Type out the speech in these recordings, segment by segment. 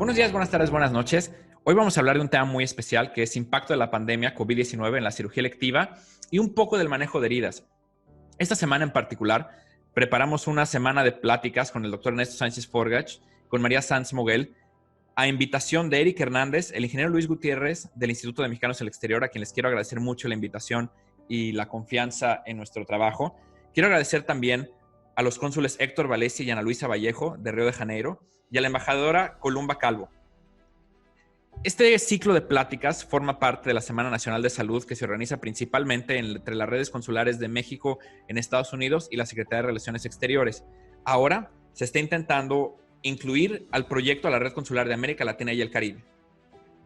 Buenos días, buenas tardes, buenas noches. Hoy vamos a hablar de un tema muy especial que es impacto de la pandemia COVID-19 en la cirugía electiva y un poco del manejo de heridas. Esta semana en particular preparamos una semana de pláticas con el doctor Ernesto Sánchez Forgach, con María Sanz Moguel, a invitación de Eric Hernández, el ingeniero Luis Gutiérrez del Instituto de Mexicanos en el Exterior, a quien les quiero agradecer mucho la invitación y la confianza en nuestro trabajo. Quiero agradecer también a los cónsules Héctor Valencia y Ana Luisa Vallejo de Río de Janeiro y a la embajadora Columba Calvo. Este ciclo de pláticas forma parte de la Semana Nacional de Salud que se organiza principalmente entre las redes consulares de México en Estados Unidos y la Secretaría de Relaciones Exteriores. Ahora se está intentando incluir al proyecto a la Red Consular de América Latina y el Caribe.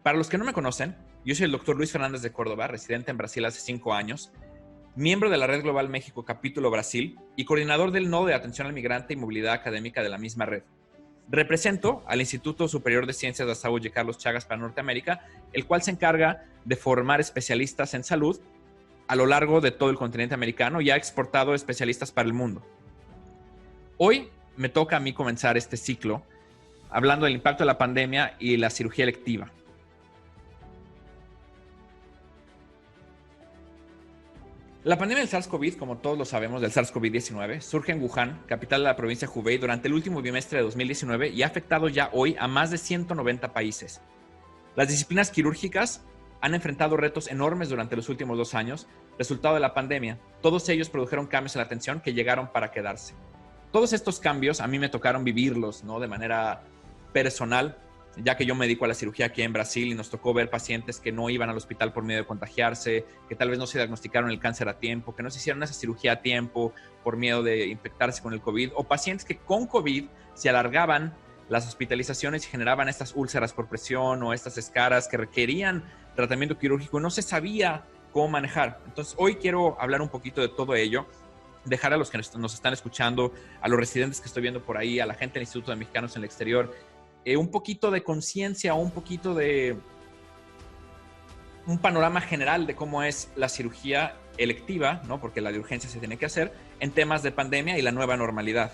Para los que no me conocen, yo soy el doctor Luis Fernández de Córdoba, residente en Brasil hace 5 años, miembro de la Red Global México Capítulo Brasil y coordinador del Nodo de Atención al Migrante y Movilidad Académica de la misma red. Represento al Instituto Superior de Ciencias de Asaúl y Carlos Chagas para Norteamérica, el cual se encarga de formar especialistas en salud a lo largo de todo el continente americano y ha exportado especialistas para el mundo. Hoy me toca a mí comenzar este ciclo hablando del impacto de la pandemia y la cirugía electiva. La pandemia del SARS-CoV, como todos lo sabemos, del SARS-CoV-19, surge en Wuhan, capital de la provincia de Hubei, durante el último bimestre de 2019 y ha afectado ya hoy a más de 190 países. Las disciplinas quirúrgicas han enfrentado retos enormes durante los últimos 2 años, resultado de la pandemia. Todos ellos produjeron cambios en la atención que llegaron para quedarse. Todos estos cambios a mí me tocaron vivirlos, ¿no?, de manera personal, ya que yo me dedico a la cirugía aquí en Brasil y nos tocó ver pacientes que no iban al hospital por miedo de contagiarse, que tal vez no se diagnosticaron el cáncer a tiempo, que no se hicieron esa cirugía a tiempo por miedo de infectarse con el COVID, o pacientes que con COVID se alargaban las hospitalizaciones y generaban estas úlceras por presión o estas escaras que requerían tratamiento quirúrgico y no se sabía cómo manejar. Entonces, hoy quiero hablar un poquito de todo ello, dejar a los que nos están escuchando, a los residentes que estoy viendo por ahí, a la gente del Instituto de Mexicanos en el Exterior, un poquito de conciencia o un poquito de un panorama general de cómo es la cirugía electiva, ¿no?, porque la de urgencia se tiene que hacer, en temas de pandemia y la nueva normalidad.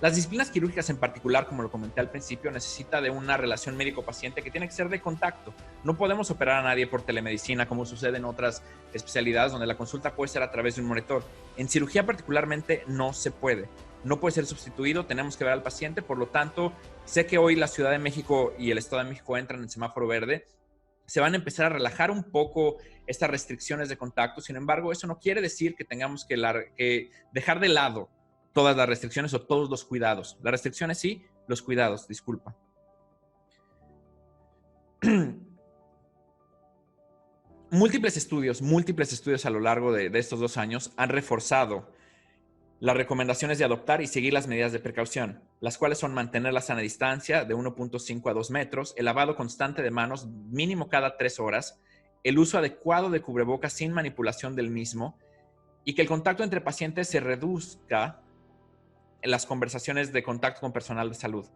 Las disciplinas quirúrgicas en particular, como lo comenté al principio, necesita de una relación médico-paciente que tiene que ser de contacto. No podemos operar a nadie por telemedicina, como sucede en otras especialidades donde la consulta puede ser a través de un monitor. En cirugía particularmente no se puede. No puede ser sustituido, tenemos que ver al paciente. Por lo tanto, sé que hoy la Ciudad de México y el Estado de México entran en semáforo verde. Se van a empezar a relajar un poco estas restricciones de contacto. Sin embargo, eso no quiere decir que tengamos que dejar de lado todas las restricciones o todos los cuidados. Las restricciones sí, los cuidados, disculpa. Múltiples estudios a lo largo de estos 2 años han reforzado las recomendaciones de adoptar y seguir las medidas de precaución, las cuales son mantener la sana distancia de 1.5 a 2 metros, el lavado constante de manos mínimo cada 3 horas, el uso adecuado de cubrebocas sin manipulación del mismo y que el contacto entre pacientes se reduzca en las conversaciones de contacto con personal de salud.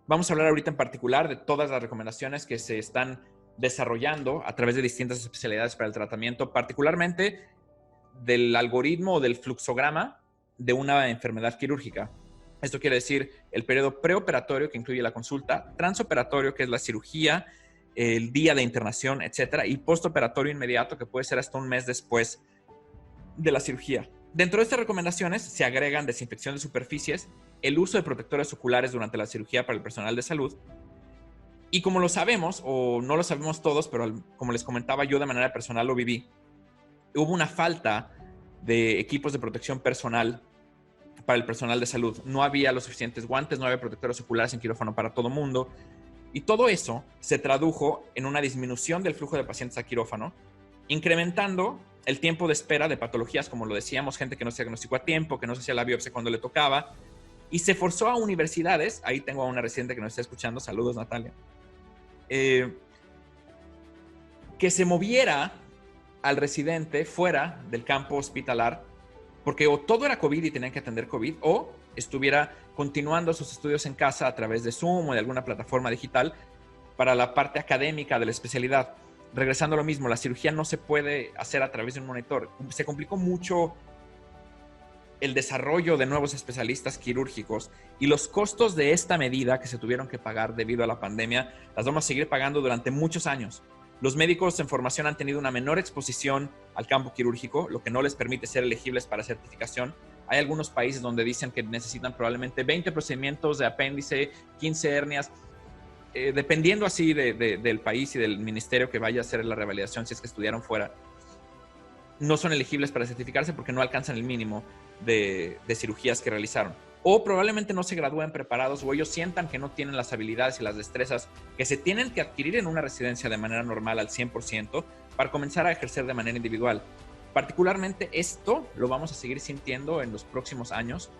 Vamos a hablar ahorita en particular de todas las recomendaciones que se están desarrollando a través de distintas especialidades para el tratamiento, particularmente del algoritmo o del fluxograma de una enfermedad quirúrgica. Esto quiere decir el periodo preoperatorio, que incluye la consulta, transoperatorio, que es la cirugía, el día de internación, etcétera, y postoperatorio inmediato, que puede ser hasta un mes después de la cirugía. Dentro de estas recomendaciones se agregan desinfección de superficies, el uso de protectores oculares durante la cirugía para el personal de salud. Y como lo sabemos, o no lo sabemos todos, pero como les comentaba, yo de manera personal lo viví, hubo una falta de equipos de protección personal para el personal de salud. No había los suficientes guantes, no había protectores oculares en quirófano para todo mundo. Y todo eso se tradujo en una disminución del flujo de pacientes a quirófano, incrementando el tiempo de espera de patologías, como lo decíamos, gente que no se diagnosticó a tiempo, que no se hacía la biopsia cuando le tocaba, y se forzó a universidades, ahí tengo a una residente que nos está escuchando, saludos Natalia, que se moviera al residente fuera del campo hospitalar, porque o todo era COVID y tenían que atender COVID, o estuviera continuando sus estudios en casa a través de Zoom o de alguna plataforma digital para la parte académica de la especialidad. Regresando a lo mismo, la cirugía no se puede hacer a través de un monitor. Se complicó mucho el desarrollo de nuevos especialistas quirúrgicos y los costos de esta medida que se tuvieron que pagar debido a la pandemia, las vamos a seguir pagando durante muchos años. Los médicos en formación han tenido una menor exposición al campo quirúrgico, lo que no les permite ser elegibles para certificación. Hay algunos países donde dicen que necesitan probablemente 20 procedimientos de apéndice, 15 hernias, dependiendo así del país y del ministerio que vaya a hacer la revalidación si es que estudiaron fuera. No son elegibles para certificarse porque no alcanzan el mínimo de cirugías que realizaron. O probablemente no se gradúen preparados o ellos sientan que no tienen las habilidades y las destrezas que se tienen que adquirir en una residencia de manera normal al 100% para comenzar a ejercer de manera individual. Particularmente esto lo vamos a seguir sintiendo en los próximos años,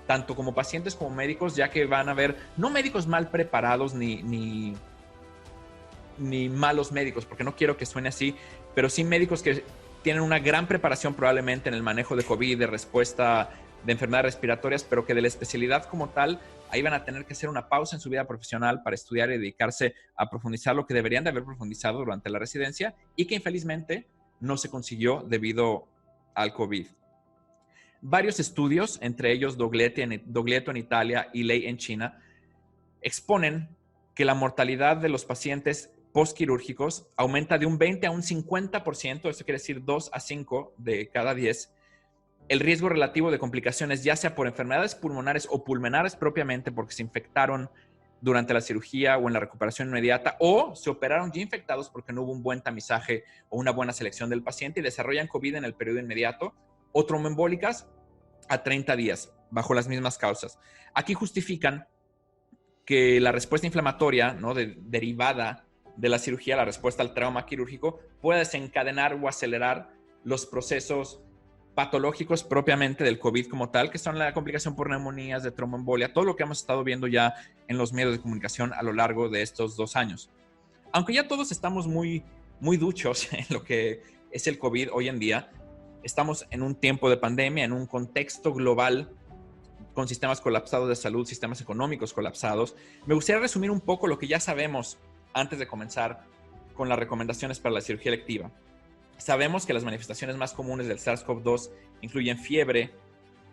tanto como pacientes como médicos, ya que van a haber no médicos mal preparados ni malos médicos, porque no quiero que suene así, pero sí médicos que tienen una gran preparación probablemente en el manejo de COVID, de respuesta de enfermedades respiratorias, pero que de la especialidad como tal, ahí van a tener que hacer una pausa en su vida profesional para estudiar y dedicarse a profundizar lo que deberían de haber profundizado durante la residencia y que infelizmente no se consiguió debido al COVID. Varios estudios, entre ellos Doglieto en Italia y Ley en China, exponen que la mortalidad de los pacientes postquirúrgicos aumenta de un 20 a un 50%, eso quiere decir 2 a 5 de cada 10. El riesgo relativo de complicaciones, ya sea por enfermedades pulmonares o pulmonares propiamente porque se infectaron durante la cirugía o en la recuperación inmediata, o se operaron ya infectados porque no hubo un buen tamizaje o una buena selección del paciente y desarrollan COVID en el periodo inmediato, o tromboembólicas a 30 días, bajo las mismas causas. Aquí justifican que la respuesta inflamatoria, ¿no?, derivada de la cirugía, la respuesta al trauma quirúrgico, puede desencadenar o acelerar los procesos patológicos propiamente del COVID como tal, que son la complicación por neumonías, de tromboembolia, todo lo que hemos estado viendo ya en los medios de comunicación a lo largo de estos 2 años. Aunque ya todos estamos muy duchos en lo que es el COVID hoy en día, estamos en un tiempo de pandemia, en un contexto global con sistemas colapsados de salud, sistemas económicos colapsados. Me gustaría resumir un poco lo que ya sabemos antes de comenzar con las recomendaciones para la cirugía electiva. Sabemos que las manifestaciones más comunes del SARS-CoV-2 incluyen fiebre,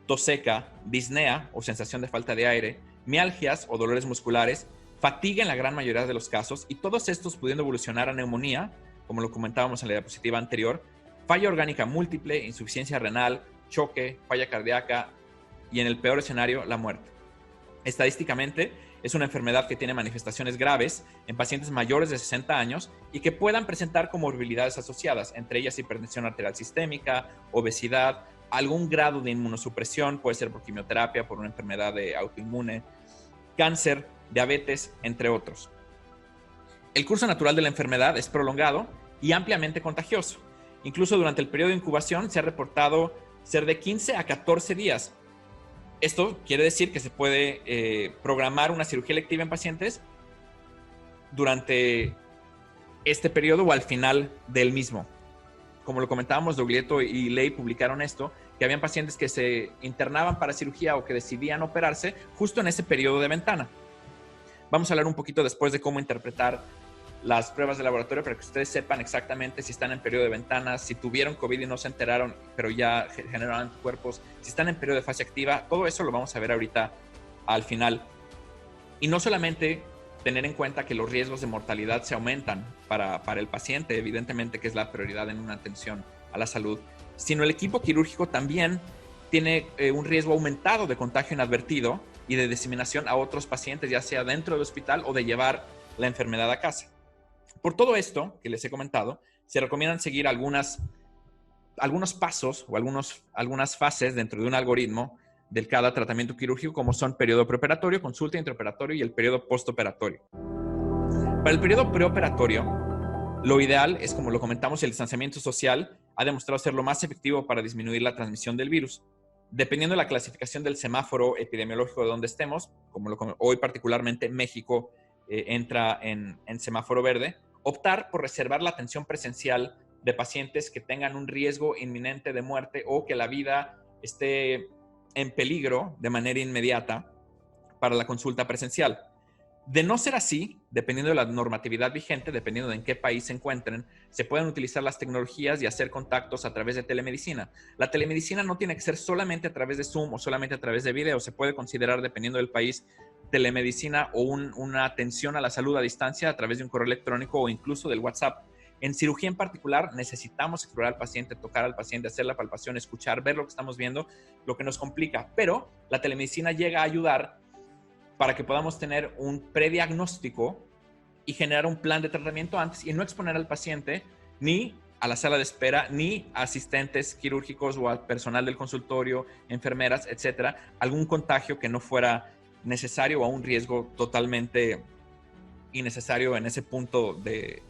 tos seca, disnea o sensación de falta de aire, mialgias o dolores musculares, fatiga en la gran mayoría de los casos, y todos estos pudiendo evolucionar a neumonía, como lo comentábamos en la diapositiva anterior, falla orgánica múltiple, insuficiencia renal, choque, falla cardíaca y, en el peor escenario, la muerte. Estadísticamente, es una enfermedad que tiene manifestaciones graves en pacientes mayores de 60 años y que puedan presentar comorbilidades asociadas, entre ellas hipertensión arterial sistémica, obesidad, algún grado de inmunosupresión, puede ser por quimioterapia, por una enfermedad autoinmune, cáncer, diabetes, entre otros. El curso natural de la enfermedad es prolongado y ampliamente contagioso. Incluso durante el periodo de incubación se ha reportado ser de 15 a 14 días. Esto quiere decir que se puede programar una cirugía electiva en pacientes durante este periodo o al final del mismo. Como lo comentábamos, Doglieto y Ley publicaron esto, que habían pacientes que se internaban para cirugía o que decidían operarse justo en ese periodo de ventana. Vamos a hablar un poquito después de cómo interpretar las pruebas de laboratorio para que ustedes sepan exactamente si están en periodo de ventana, si tuvieron COVID y no se enteraron, pero ya generaron anticuerpos, si están en periodo de fase activa. Todo eso lo vamos a ver ahorita al final. Y no solamente tener en cuenta que los riesgos de mortalidad se aumentan para el paciente, evidentemente que es la prioridad en una atención a la salud, sino el equipo quirúrgico también tiene un riesgo aumentado de contagio inadvertido y de diseminación a otros pacientes, ya sea dentro del hospital o de llevar la enfermedad a casa. Por todo esto que les he comentado, se recomiendan seguir algunos pasos o algunas fases dentro de un algoritmo de cada tratamiento quirúrgico, como son periodo preoperatorio, consulta intraoperatorio y el periodo postoperatorio. Para el periodo preoperatorio, lo ideal es, como lo comentamos, el distanciamiento social ha demostrado ser lo más efectivo para disminuir la transmisión del virus. Dependiendo de la clasificación del semáforo epidemiológico de donde estemos, como hoy particularmente México entra en semáforo verde, optar por reservar la atención presencial de pacientes que tengan un riesgo inminente de muerte o que la vida esté en peligro de manera inmediata para la consulta presencial. De no ser así, dependiendo de la normatividad vigente, dependiendo de en qué país se encuentren, se pueden utilizar las tecnologías y hacer contactos a través de telemedicina. La telemedicina no tiene que ser solamente a través de Zoom o solamente a través de video. Se puede considerar, dependiendo del país, telemedicina o una atención a la salud a distancia a través de un correo electrónico o incluso del WhatsApp. En cirugía en particular necesitamos explorar al paciente, tocar al paciente, hacer la palpación, escuchar, ver lo que estamos viendo, lo que nos complica. Pero la telemedicina llega a ayudar para que podamos tener un prediagnóstico y generar un plan de tratamiento antes y no exponer al paciente ni a la sala de espera, ni a asistentes quirúrgicos o al personal del consultorio, enfermeras, etcétera, algún contagio que no fuera necesario o a un riesgo totalmente innecesario en ese punto de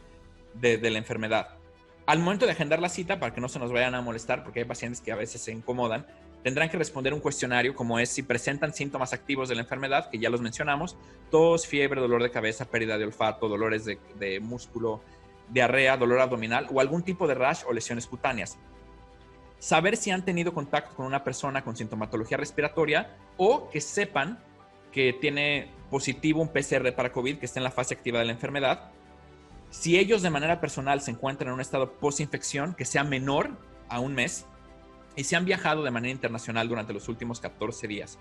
la enfermedad. Al momento de agendar la cita, para que no se nos vayan a molestar, porque hay pacientes que a veces se incomodan, tendrán que responder un cuestionario como es si presentan síntomas activos de la enfermedad, que ya los mencionamos: tos, fiebre, dolor de cabeza, pérdida de olfato, dolores de músculo, diarrea, dolor abdominal o algún tipo de rash o lesiones cutáneas. Saber si han tenido contacto con una persona con sintomatología respiratoria o que sepan que tiene positivo un PCR para COVID, que está en la fase activa de la enfermedad. Si ellos de manera personal se encuentran en un estado post-infección que sea menor a un mes y si han viajado de manera internacional durante los últimos 14 días.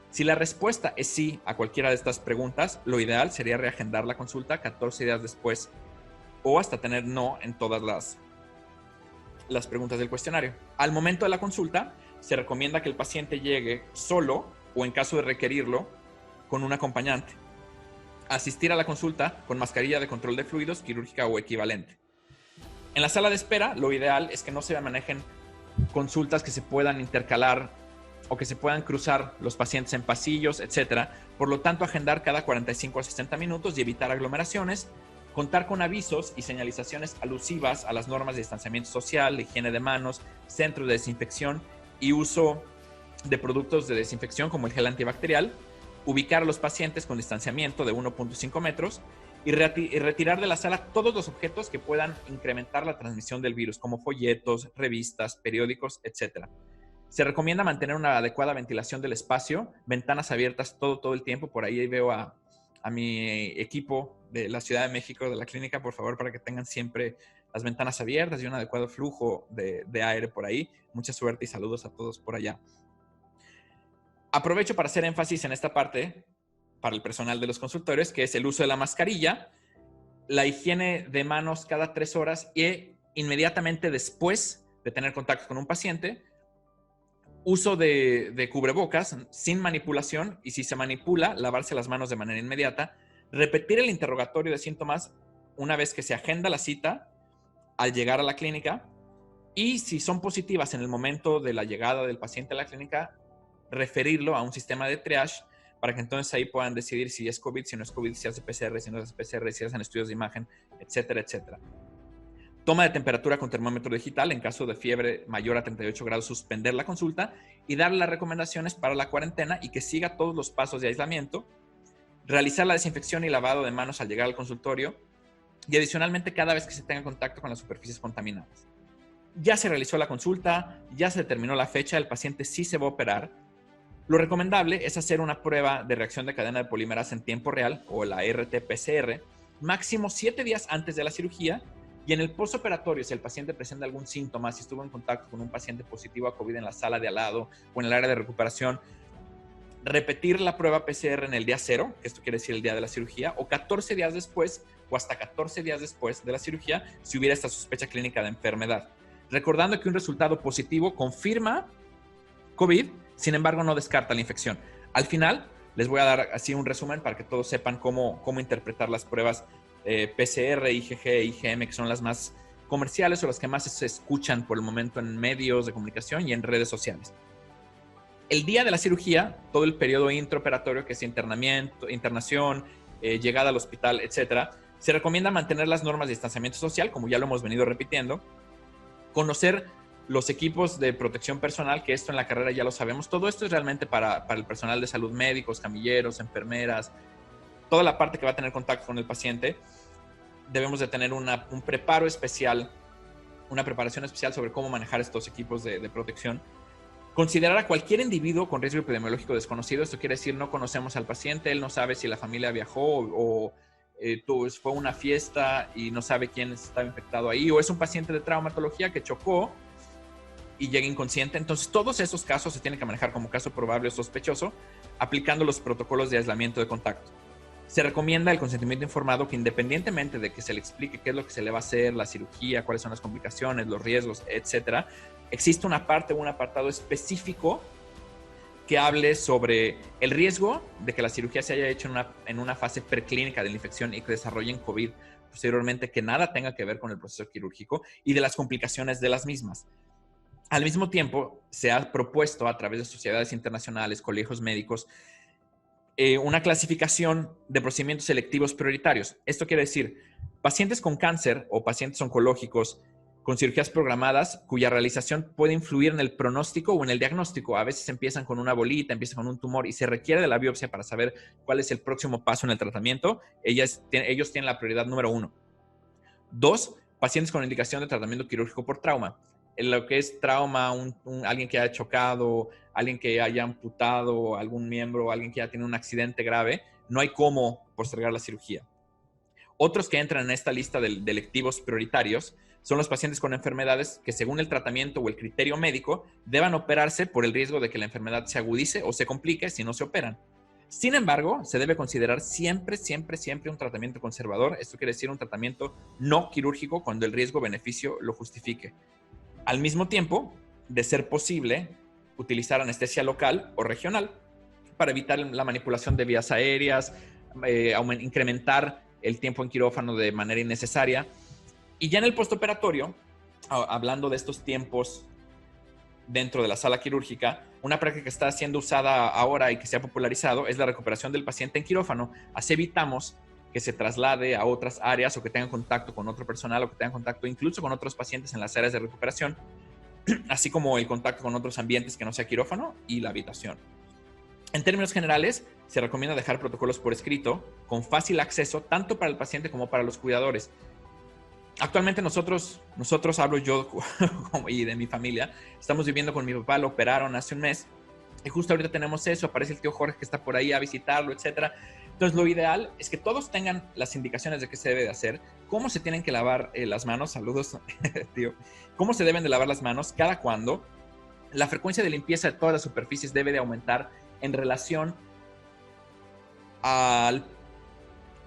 Si la respuesta es sí a cualquiera de estas preguntas, lo ideal sería reagendar la consulta 14 días después o hasta tener no en todas las preguntas del cuestionario. Al momento de la consulta, se recomienda que el paciente llegue solo o, en caso de requerirlo, con un acompañante. Asistir a la consulta con mascarilla de control de fluidos, quirúrgica o equivalente. En la sala de espera, lo ideal es que no se manejen consultas que se puedan intercalar o que se puedan cruzar los pacientes en pasillos, etcétera. Por lo tanto, agendar cada 45 a 60 minutos y evitar aglomeraciones. Contar con avisos y señalizaciones alusivas a las normas de distanciamiento social, higiene de manos, centros de desinfección y uso de productos de desinfección como el gel antibacterial. Ubicar a los pacientes con distanciamiento de 1.5 metros y retirar de la sala todos los objetos que puedan incrementar la transmisión del virus, como folletos, revistas, periódicos, etc. Se recomienda mantener una adecuada ventilación del espacio, ventanas abiertas todo el tiempo. Por ahí veo a mi equipo de la Ciudad de México, de la clínica, por favor, para que tengan siempre las ventanas abiertas y un adecuado flujo de aire por ahí. Mucha suerte y saludos a todos por allá. Aprovecho para hacer énfasis en esta parte para el personal de los consultorios, que es el uso de la mascarilla, la higiene de manos cada 3 horas y inmediatamente después de tener contacto con un paciente, uso de cubrebocas sin manipulación, y si se manipula, lavarse las manos de manera inmediata, repetir el interrogatorio de síntomas una vez que se agenda la cita al llegar a la clínica, y si son positivas en el momento de la llegada del paciente a la clínica, referirlo a un sistema de triage para que entonces ahí puedan decidir si es COVID, si no es COVID, si hace PCR, si no hace PCR, si hacen estudios de imagen, etcétera, etcétera. Toma de temperatura con termómetro digital. En caso de fiebre mayor a 38 grados, suspender la consulta y darle las recomendaciones para la cuarentena y que siga todos los pasos de aislamiento. Realizar la desinfección y lavado de manos al llegar al consultorio y adicionalmente cada vez que se tenga contacto con las superficies contaminadas. Ya se realizó la consulta, ya se determinó la fecha, el paciente sí se va a operar. Lo recomendable es hacer una prueba de reacción de cadena de polimerasa en tiempo real, o la RT-PCR, máximo 7 días antes de la cirugía, y en el postoperatorio, si el paciente presenta algún síntoma, si estuvo en contacto con un paciente positivo a COVID en la sala de al lado o en el área de recuperación, repetir la prueba PCR en el día 0, esto quiere decir el día de la cirugía, o 14 días después, o hasta 14 días después de la cirugía, si hubiera esta sospecha clínica de enfermedad. Recordando que un resultado positivo confirma COVID, sin embargo no descarta la infección. Al final les voy a dar así un resumen para que todos sepan cómo interpretar las pruebas PCR, IgG, IgM, que son las más comerciales o las que más se escuchan por el momento en medios de comunicación y en redes sociales. El día de la cirugía, todo el periodo intraoperatorio, que es internamiento, internación, llegada al hospital, etcétera, se recomienda mantener las normas de distanciamiento social, como ya lo hemos venido repitiendo, conocer los equipos de protección personal, que esto en la carrera ya lo sabemos. Todo esto es realmente para el personal de salud, médicos, camilleros, enfermeras, toda la parte que va a tener contacto con el paciente. Debemos de tener un preparo especial, una preparación especial sobre cómo manejar estos equipos de protección. Considerar a cualquier individuo con riesgo epidemiológico desconocido. Esto quiere decir no conocemos al paciente, él no sabe si la familia viajó o fue una fiesta y no sabe quién estaba infectado ahí, o es un paciente de traumatología que chocó y llega inconsciente. Entonces, todos esos casos se tienen que manejar como caso probable o sospechoso, aplicando los protocolos de aislamiento de contacto. Se recomienda el consentimiento informado, que independientemente de que se le explique qué es lo que se le va a hacer, la cirugía, cuáles son las complicaciones, los riesgos, etcétera, existe una parte o un apartado específico que hable sobre el riesgo de que la cirugía se haya hecho en una fase preclínica de la infección y que desarrollen COVID posteriormente, que nada tenga que ver con el proceso quirúrgico, y de las complicaciones de las mismas. Al mismo tiempo, se ha propuesto a través de sociedades internacionales, colegios médicos, una clasificación de procedimientos selectivos prioritarios. Esto quiere decir pacientes con cáncer o pacientes oncológicos con cirugías programadas cuya realización puede influir en el pronóstico o en el diagnóstico. A veces empiezan con una bolita, empiezan con un tumor y se requiere de la biopsia para saber cuál es el próximo paso en el tratamiento. Ellos tienen la prioridad número 1. 2, pacientes con indicación de tratamiento quirúrgico por trauma. En lo que es trauma, alguien que haya chocado, alguien que haya amputado algún miembro, alguien que ya tiene un accidente grave, no hay cómo postergar la cirugía. Otros que entran en esta lista de electivos prioritarios son los pacientes con enfermedades que, según el tratamiento o el criterio médico, deban operarse por el riesgo de que la enfermedad se agudice o se complique si no se operan. Sin embargo, se debe considerar siempre un tratamiento conservador. Esto quiere decir un tratamiento no quirúrgico cuando el riesgo-beneficio lo justifique. Al mismo tiempo, de ser posible, utilizar anestesia local o regional para evitar la manipulación de vías aéreas, incrementar el tiempo en quirófano de manera innecesaria. Y ya en el postoperatorio, hablando de estos tiempos dentro de la sala quirúrgica, una práctica que está siendo usada ahora y que se ha popularizado es la recuperación del paciente en quirófano. Así evitamos que se traslade a otras áreas o que tengan contacto con otro personal o que tengan contacto incluso con otros pacientes en las áreas de recuperación, así como el contacto con otros ambientes que no sea quirófano y la habitación. En términos generales, se recomienda dejar protocolos por escrito con fácil acceso tanto para el paciente como para los cuidadores. Actualmente nosotros hablo yo y de mi familia, estamos viviendo con mi papá, lo operaron hace un mes y justo ahorita tenemos eso, aparece el tío Jorge que está por ahí a visitarlo, etcétera. Entonces lo ideal es que todos tengan las indicaciones de qué se debe de hacer, cómo se tienen que lavar las manos, saludos tío, cómo se deben de lavar las manos, cada cuándo, la frecuencia de limpieza de todas las superficies debe de aumentar en relación al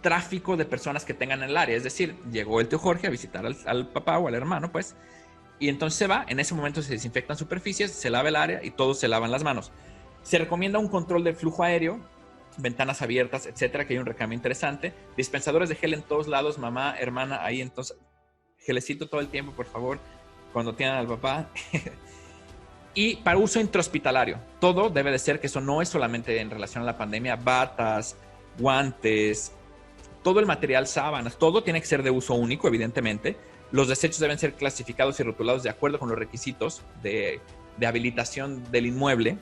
tráfico de personas que tengan en el área. Es decir, llegó el tío Jorge a visitar al papá o al hermano, pues, y entonces se va, en ese momento se desinfectan superficies, se lava el área y todos se lavan las manos. Se recomienda un control del flujo aéreo, ventanas abiertas, etcétera, que hay un recambio interesante. Dispensadores de gel en todos lados, mamá, hermana, ahí entonces, gelecito todo el tiempo, por favor, cuando tienen al papá. Y para uso intrahospitalario, todo debe de ser, que eso no es solamente en relación a la pandemia, batas, guantes, todo el material, sábanas, todo tiene que ser de uso único, evidentemente. Los desechos deben ser clasificados y rotulados de acuerdo con los requisitos de habilitación del inmueble,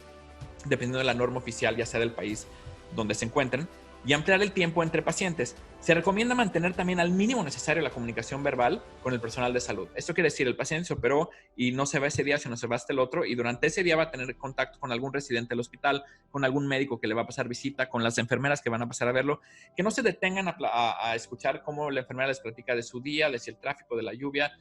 dependiendo de la norma oficial, ya sea del país donde se encuentren, y ampliar el tiempo entre pacientes. Se recomienda mantener también al mínimo necesario la comunicación verbal con el personal de salud. Esto quiere decir, el paciente se operó y no se va ese día, sino se va hasta el otro, y durante ese día va a tener contacto con algún residente del hospital, con algún médico que le va a pasar visita, con las enfermeras que van a pasar a verlo, que no se detengan a escuchar cómo la enfermera les platica de su día, de si el tráfico, de la lluvia.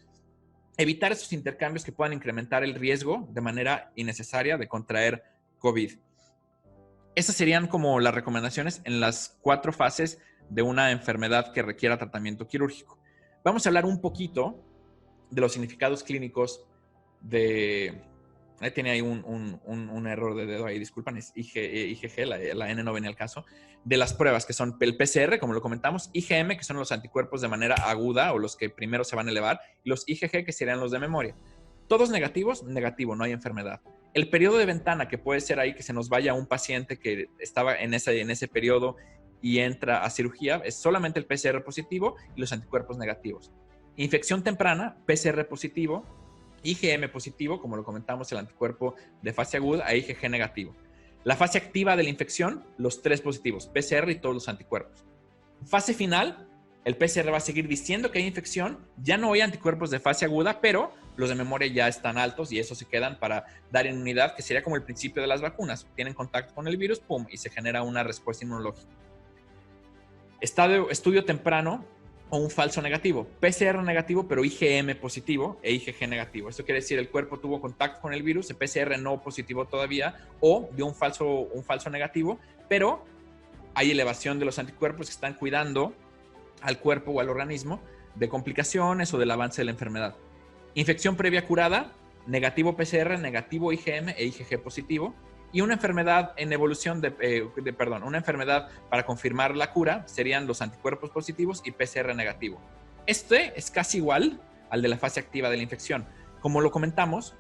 Evitar esos intercambios que puedan incrementar el riesgo de manera innecesaria de contraer COVID. Esas serían como las recomendaciones en las 4 fases de una enfermedad que requiera tratamiento quirúrgico. Vamos a hablar un poquito de los significados clínicos de... Ahí tiene ahí un error de dedo ahí, disculpan, es IgG, la N no venía al caso, de las pruebas que son el PCR, como lo comentamos, IgM, que son los anticuerpos de manera aguda o los que primero se van a elevar, y los IgG, que serían los de memoria. Todos negativos, negativo, no hay enfermedad. El periodo de ventana, que puede ser ahí que se nos vaya un paciente que estaba en ese periodo y entra a cirugía, es solamente el PCR positivo y los anticuerpos negativos. Infección temprana, PCR positivo, IgM positivo, como lo comentamos, el anticuerpo de fase aguda, a IgG negativo. La fase activa de la infección, los 3 positivos, PCR y todos los anticuerpos. Fase final, el PCR va a seguir diciendo que hay infección, ya no hay anticuerpos de fase aguda, pero los de memoria ya están altos y esos se quedan para dar inmunidad, que sería como el principio de las vacunas. Tienen contacto con el virus, pum, y se genera una respuesta inmunológica. Estudio temprano o un falso negativo. PCR negativo, pero IgM positivo e IgG negativo. Esto quiere decir el cuerpo tuvo contacto con el virus, el PCR no positivo todavía, o dio un falso negativo, pero hay elevación de los anticuerpos que están cuidando al cuerpo o al organismo de complicaciones o del avance de la enfermedad. Infección previa curada, negativo PCR, negativo IgM e IgG positivo. Y una enfermedad en evolución una enfermedad para confirmar la cura serían los anticuerpos positivos y PCR negativo. Este es casi igual al de la fase activa de la infección. Como lo comentamos,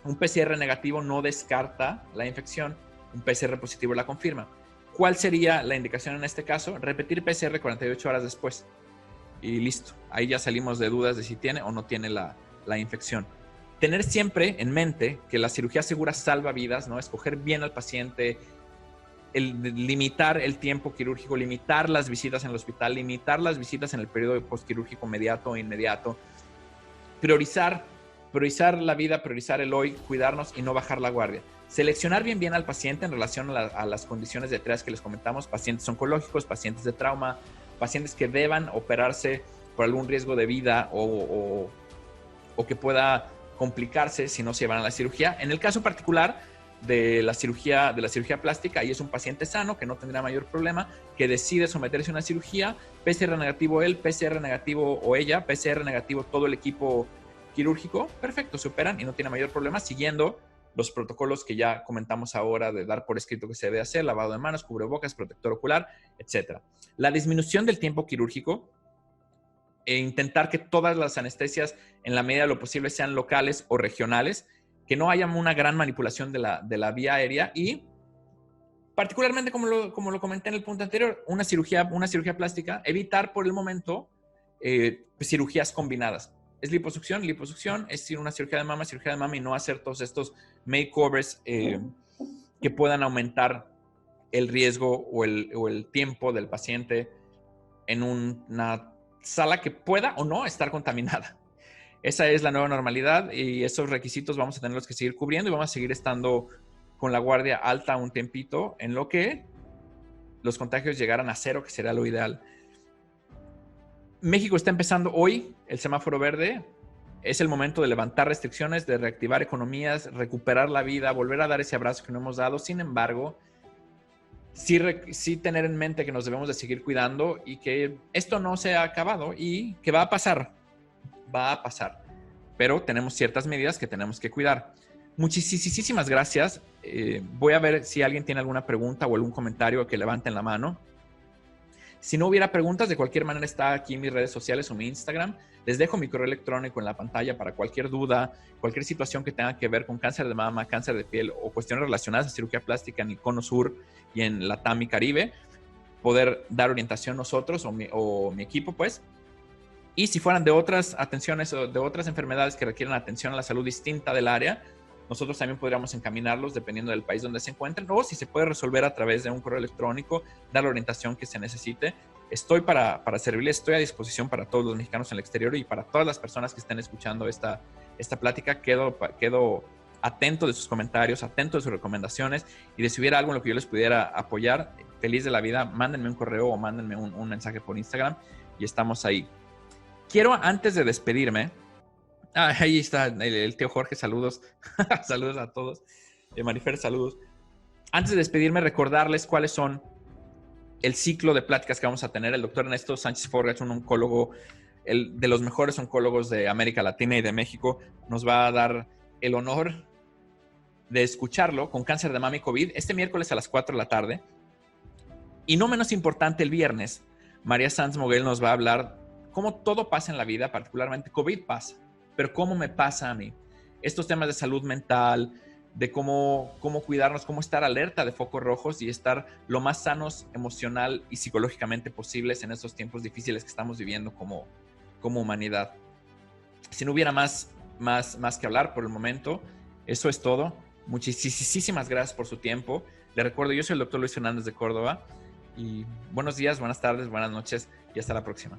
un PCR negativo no descarta la infección, un PCR positivo la confirma. ¿Cuál sería la indicación en este caso? Repetir PCR 48 horas después. Y listo. Ahí ya salimos de dudas de si tiene o no tiene la infección. Tener siempre en mente que la cirugía segura salva vidas, ¿no? Escoger bien al paciente, limitar el tiempo quirúrgico, limitar las visitas en el hospital, limitar las visitas en el periodo postquirúrgico inmediato o inmediato, priorizar la vida, priorizar el hoy, cuidarnos y no bajar la guardia. Seleccionar bien al paciente en relación a las condiciones de triage que les comentamos, pacientes oncológicos, pacientes de trauma, pacientes que deban operarse por algún riesgo de vida o que pueda complicarse si no se llevan a la cirugía. En el caso particular de la cirugía plástica, ahí es un paciente sano que no tendrá mayor problema, que decide someterse a una cirugía, PCR negativo él, PCR negativo o ella, PCR negativo todo el equipo quirúrgico, perfecto, se operan y no tiene mayor problema, siguiendo los protocolos que ya comentamos ahora de dar por escrito que se debe hacer, lavado de manos, cubrebocas, protector ocular, etc. La disminución del tiempo quirúrgico e intentar que todas las anestesias en la medida de lo posible sean locales o regionales, que no haya una gran manipulación de la vía aérea y particularmente como lo comenté en el punto anterior, una cirugía plástica, evitar por el momento cirugías combinadas. Es liposucción, es una cirugía de mama y no hacer todos estos makeovers que puedan aumentar el riesgo o el tiempo del paciente en una sala que pueda o no estar contaminada. Esa es la nueva normalidad y esos requisitos vamos a tenerlos que seguir cubriendo y vamos a seguir estando con la guardia alta un tiempito en lo que los contagios llegaran a cero, que será lo ideal. México está empezando hoy el semáforo verde. Es el momento de levantar restricciones, de reactivar economías, recuperar la vida, volver a dar ese abrazo que no hemos dado. Sin embargo, sí tener en mente que nos debemos de seguir cuidando y que esto no se ha acabado y que va a pasar, pero tenemos ciertas medidas que tenemos que cuidar. Muchísimas gracias. Voy a ver si alguien tiene alguna pregunta o algún comentario que levanten la mano. Si no hubiera preguntas, de cualquier manera está aquí en mis redes sociales o mi Instagram. Les dejo mi correo electrónico en la pantalla para cualquier duda, cualquier situación que tenga que ver con cáncer de mama, cáncer de piel o cuestiones relacionadas a cirugía plástica en el Cono Sur y en Latam y Caribe, poder dar orientación nosotros o mi equipo, pues. Y si fueran de otras atenciones o de otras enfermedades que requieren atención a la salud distinta del área, nosotros también podríamos encaminarlos dependiendo del país donde se encuentren, o si se puede resolver a través de un correo electrónico, dar la orientación que se necesite. Estoy para servirles, estoy a disposición para todos los mexicanos en el exterior y para todas las personas que estén escuchando esta plática. Quedo atento de sus comentarios, atento de sus recomendaciones, y de si hubiera algo en lo que yo les pudiera apoyar, feliz de la vida, mándenme un correo o mándenme un mensaje por Instagram y estamos ahí. Quiero, antes de despedirme, ahí está el tío Jorge, saludos. Saludos a todos. Marifer, saludos. Antes de despedirme, recordarles cuáles son el ciclo de pláticas que vamos a tener. El doctor Ernesto Sánchez Forgas, un oncólogo, de los mejores oncólogos de América Latina y de México, nos va a dar el honor de escucharlo con cáncer de mama y COVID este miércoles a las 4 de la tarde. Y no menos importante, el viernes, María Sanz Moguel nos va a hablar cómo todo pasa en la vida, particularmente COVID pasa, pero cómo me pasa a mí. Estos temas de salud mental, de cómo cuidarnos, cómo estar alerta de focos rojos y estar lo más sanos emocional y psicológicamente posibles en estos tiempos difíciles que estamos viviendo como humanidad. Si no hubiera más que hablar por el momento, eso es todo. Muchísimas gracias por su tiempo. Les recuerdo, yo soy el doctor Luis Fernández de Córdoba y buenos días, buenas tardes, buenas noches y hasta la próxima.